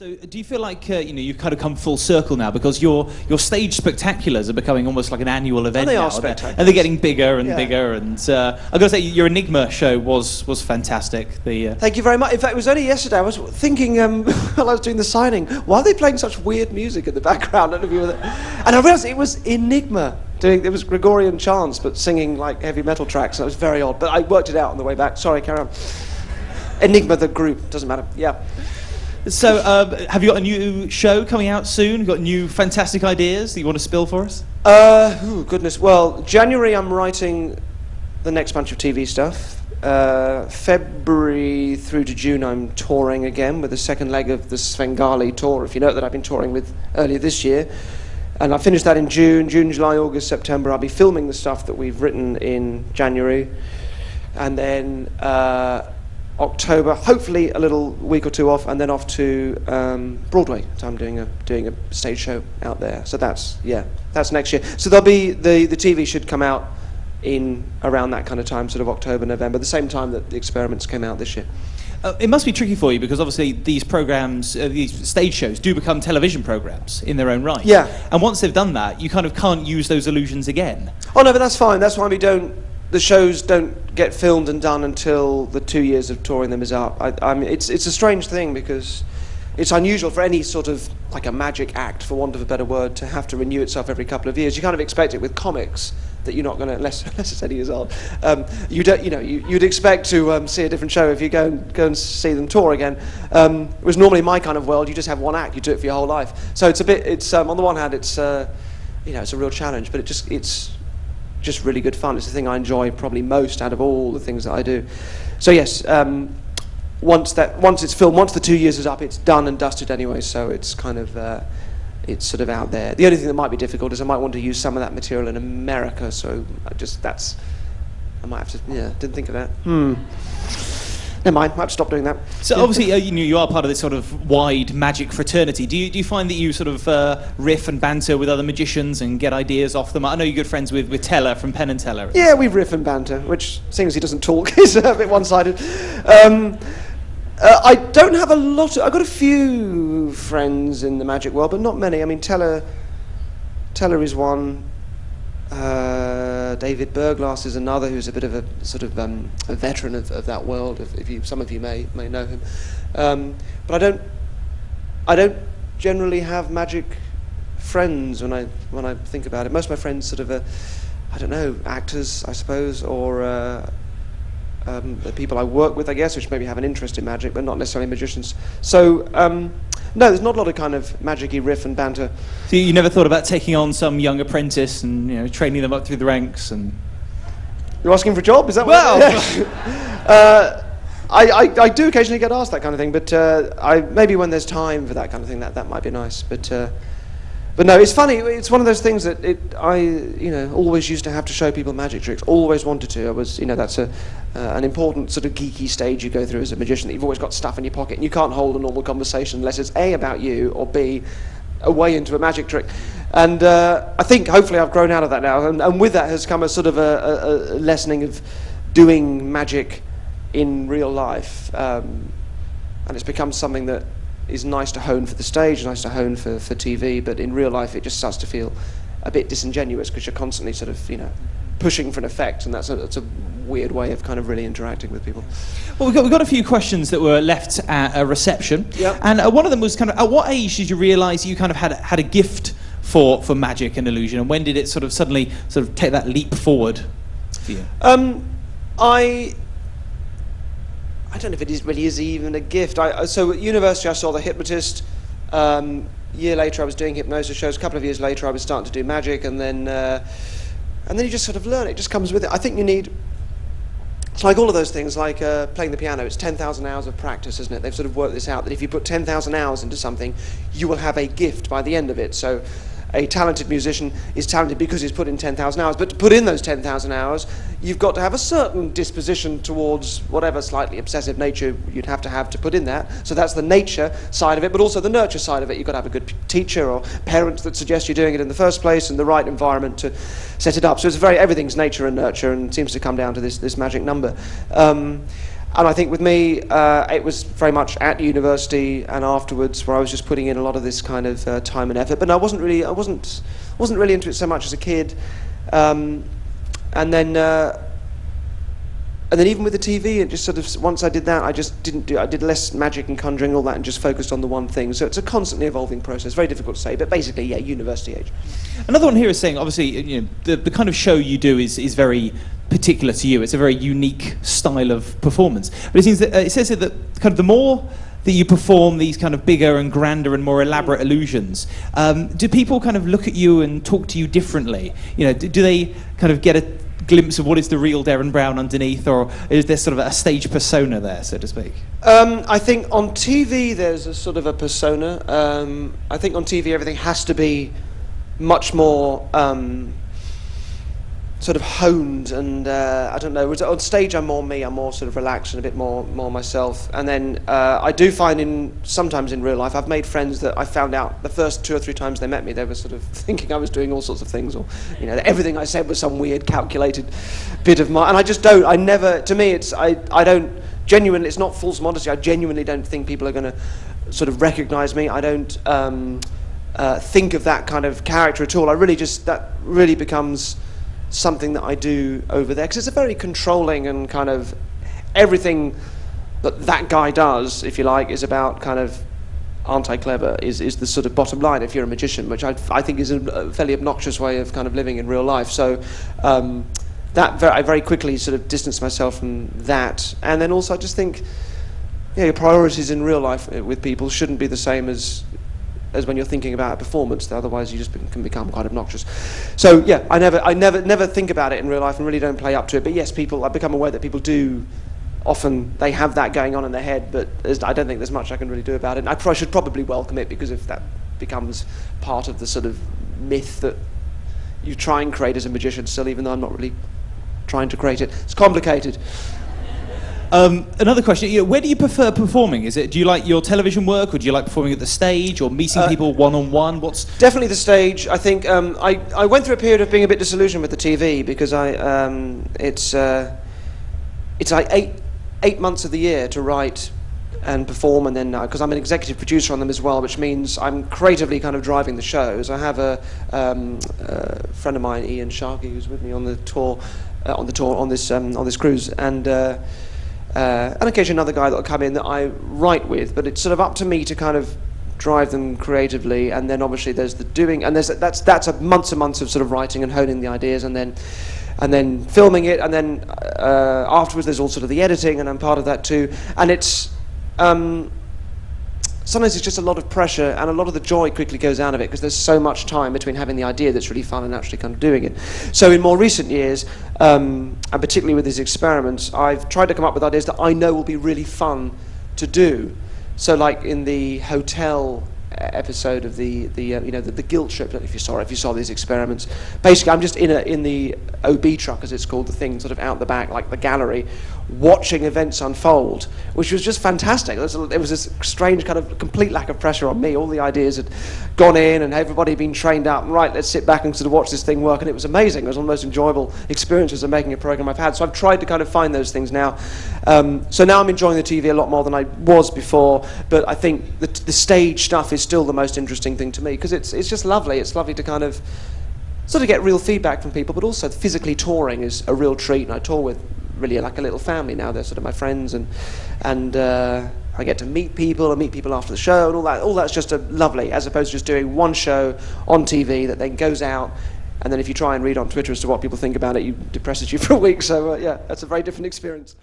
So do you feel like you've kind of come full circle now because your stage spectaculars are becoming almost like an annual event they now, are spectacular, and they're getting bigger and Yeah. bigger. And I've got to say, your Enigma show was fantastic. Thank you very much. In fact, it was only yesterday I was thinking while I was doing the signing, why are they playing such weird music in the background? I don't know if you were there. And I realised it was Enigma it was Gregorian chants but singing like heavy metal tracks. And it was very odd, but I worked it out on the way back. Sorry, carry on. Enigma, the group, doesn't matter. Yeah. So, have you got a new show coming out soon? Got new fantastic ideas that you want to spill for us? Goodness. Well, January I'm writing the next bunch of TV stuff. February through to June I'm touring again with the second leg of the Svengali tour, if you know, that I've been touring with earlier this year. And I finished that in June, July, August, September. I'll be filming the stuff that we've written in January. And then October, hopefully a little week or two off, and then off to Broadway. So I'm doing a stage show out there. So that's next year. So there'll be the TV should come out in around that kind of time, sort of October, November, the same time that the experiments came out this year. It must be tricky for you because obviously these programs, these stage shows, do become television programs in their own right. Yeah. And once they've done that, you kind of can't use those illusions again. Oh no, but that's fine. That's why the shows don't get filmed and done until the 2 years of touring them is up. I mean, it's a strange thing because it's unusual for any sort of like a magic act, for want of a better word, to have to renew itself every couple of years. You kind of expect it with comics that you're not going to, unless it's 80 years old. You'd expect to see a different show if you go and see them tour again. It was normally my kind of world. You just have one act. You do it for your whole life. So it's on the one hand, it's a real challenge, but it's just really good fun. It's the thing I enjoy probably most out of all the things that I do. So yes, once it's filmed, once the 2 years is up, it's done and dusted anyway. So it's kind of it's sort of out there. The only thing that might be difficult is I might want to use some of that material in America. So I might have to. Yeah, didn't think of that. Never mind, I have to stop doing that. So obviously, you are part of this sort of wide magic fraternity. Do you find that you sort of riff and banter with other magicians and get ideas off them? I know you're good friends with Teller from Penn and Teller. Yeah, we riff and banter, which, seeing as he doesn't talk, is a bit one-sided. I don't have I've got a few friends in the magic world, but not many. I mean, Teller is one. David Berglass is another, who's a bit of a sort of a veteran of that world. Some of you may know him, but I don't generally have magic friends when I think about it. Most of my friends sort of I don't know, actors, I suppose, or the people I work with, I guess, which maybe have an interest in magic, but not necessarily magicians. So. No, there's not a lot of kind of magic-y riff and banter. So you never thought about taking on some young apprentice and training them up through the ranks? And you're asking for a job? Is that I do occasionally get asked that kind of thing, but maybe when there's time for that kind of thing, that might be nice. But no, it's funny. It's one of those things that I always used to have to show people magic tricks. Always wanted to. That's an important sort of geeky stage you go through as a magician. That you've always got stuff in your pocket, and you can't hold a normal conversation unless it's A, about you, or B, a way into a magic trick. And I think hopefully I've grown out of that now, and with that has come a sort of a lessening of doing magic in real life, and it's become something that is nice to hone for the stage, nice to hone for TV, but in real life it just starts to feel a bit disingenuous because you're constantly sort of pushing for an effect, and that's a weird way of kind of really interacting with people. Well, we've got a few questions that were left at a reception, yep. And one of them was kind of, at what age did you realise you kind of had a gift for magic and illusion, and when did it sort of suddenly sort of take that leap forward for you? I don't know if it really is even a gift. So at university I saw The Hypnotist. Year later I was doing hypnosis shows. A couple of years later I was starting to do magic, and then you just sort of learn it. It just comes with it. I think it's like all of those things, like playing the piano. It's 10,000 hours of practice, isn't it? They've sort of worked this out, that if you put 10,000 hours into something, you will have a gift by the end of it. So a talented musician is talented because he's put in 10,000 hours. But to put in those 10,000 hours, you've got to have a certain disposition towards whatever slightly obsessive nature you'd have to put in that. So that's the nature side of it, but also the nurture side of it. You've got to have a good teacher or parents that suggest you're doing it in the first place, and the right environment to set it up. So it's everything's nature and nurture, and seems to come down to this magic number. And I think with me, it was very much at university and afterwards, where I was just putting in a lot of this kind of time and effort. But I wasn't really into it so much as a kid. And then even with the TV, it just sort of, once I did that, I did less magic and conjuring, all that, and just focused on the one thing. So it's a constantly evolving process. Very difficult to say, but basically, yeah, university age. Another one here is saying, obviously, you know, the kind of show you do is very particular to you. It's a very unique style of performance. But it seems that it says here that kind of the more that you perform these kind of bigger and grander and more elaborate illusions, do people kind of look at you and talk to you differently? You know, do they kind of get a glimpse of what is the real Derren Brown underneath, or is there sort of a stage persona there, so to speak? I think on TV there's a sort of a persona. I think on TV everything has to be much more sort of honed, and I don't know. On stage I'm more me. I'm more sort of relaxed and a bit more myself. And then I do find sometimes in real life I've made friends that I found out the first 2 or 3 times they met me, they were sort of thinking I was doing all sorts of things, or you know, that everything I said was some weird calculated bit of and I just don't. I never. To me, I don't genuinely. It's not false modesty. I genuinely don't think people are going to sort of recognise me. I don't think of that kind of character at all. That really becomes something that I do over there, because it's a very controlling and kind of everything that guy does, if you like, is about kind of, aren't I clever, is the sort of bottom line if you're a magician, which I think is a fairly obnoxious way of kind of living in real life. So I very quickly sort of distanced myself from that. And then also I just think, yeah, your priorities in real life with people shouldn't be the same as when you're thinking about a performance. Otherwise you just can become quite obnoxious. So yeah, I never think about it in real life and really don't play up to it. But yes, I've become aware that people do often, they have that going on in their head, but I don't think there's much I can really do about it. And I should probably welcome it, because if that becomes part of the sort of myth that you try and create as a magician still, even though I'm not really trying to create it, it's complicated. Another question, where do you prefer performing? Do you like your television work, or do you like performing at the stage, or meeting people one-on-one? Definitely the stage. I think I went through a period of being a bit disillusioned with the TV, because it's like eight months of the year to write and perform, and then because I'm an executive producer on them as well, which means I'm creatively kind of driving the shows. I have a friend of mine, Ian Sharkey, who's with me on the tour, on this cruise, and occasionally another guy that'll come in that I write with. But it's sort of up to me to kind of drive them creatively, and then obviously there's the doing, and that's a months and months of sort of writing and honing the ideas, and then filming it, and then afterwards there's all sort of the editing, and I'm part of that too. And it's sometimes it's just a lot of pressure, and a lot of the joy quickly goes out of it, because there's so much time between having the idea that's really fun and actually kind of doing it. So in more recent years, and particularly with these experiments, I've tried to come up with ideas that I know will be really fun to do. So like in the hotel episode of the guilt trip, if you saw these experiments, basically I'm just in the OB truck, as it's called, the thing sort of out the back, like the gallery, watching events unfold, which was just fantastic. It was this strange kind of complete lack of pressure on me. All the ideas had gone in, and everybody had been trained up, and right, let's sit back and sort of watch this thing work, and it was amazing. It was one of the most enjoyable experiences of making a program I've had. So I've tried to kind of find those things now. So now I'm enjoying the TV a lot more than I was before, but I think the stage stuff is still the most interesting thing to me, because it's just lovely. It's lovely to kind of sort of get real feedback from people, but also physically touring is a real treat, and I tour with really like a little family now. They're sort of my friends, and I get to meet people after the show, and all that's just lovely, as opposed to just doing one show on TV that then goes out, and then if you try and read on Twitter as to what people think about it, it depresses you for a week. So yeah, that's a very different experience.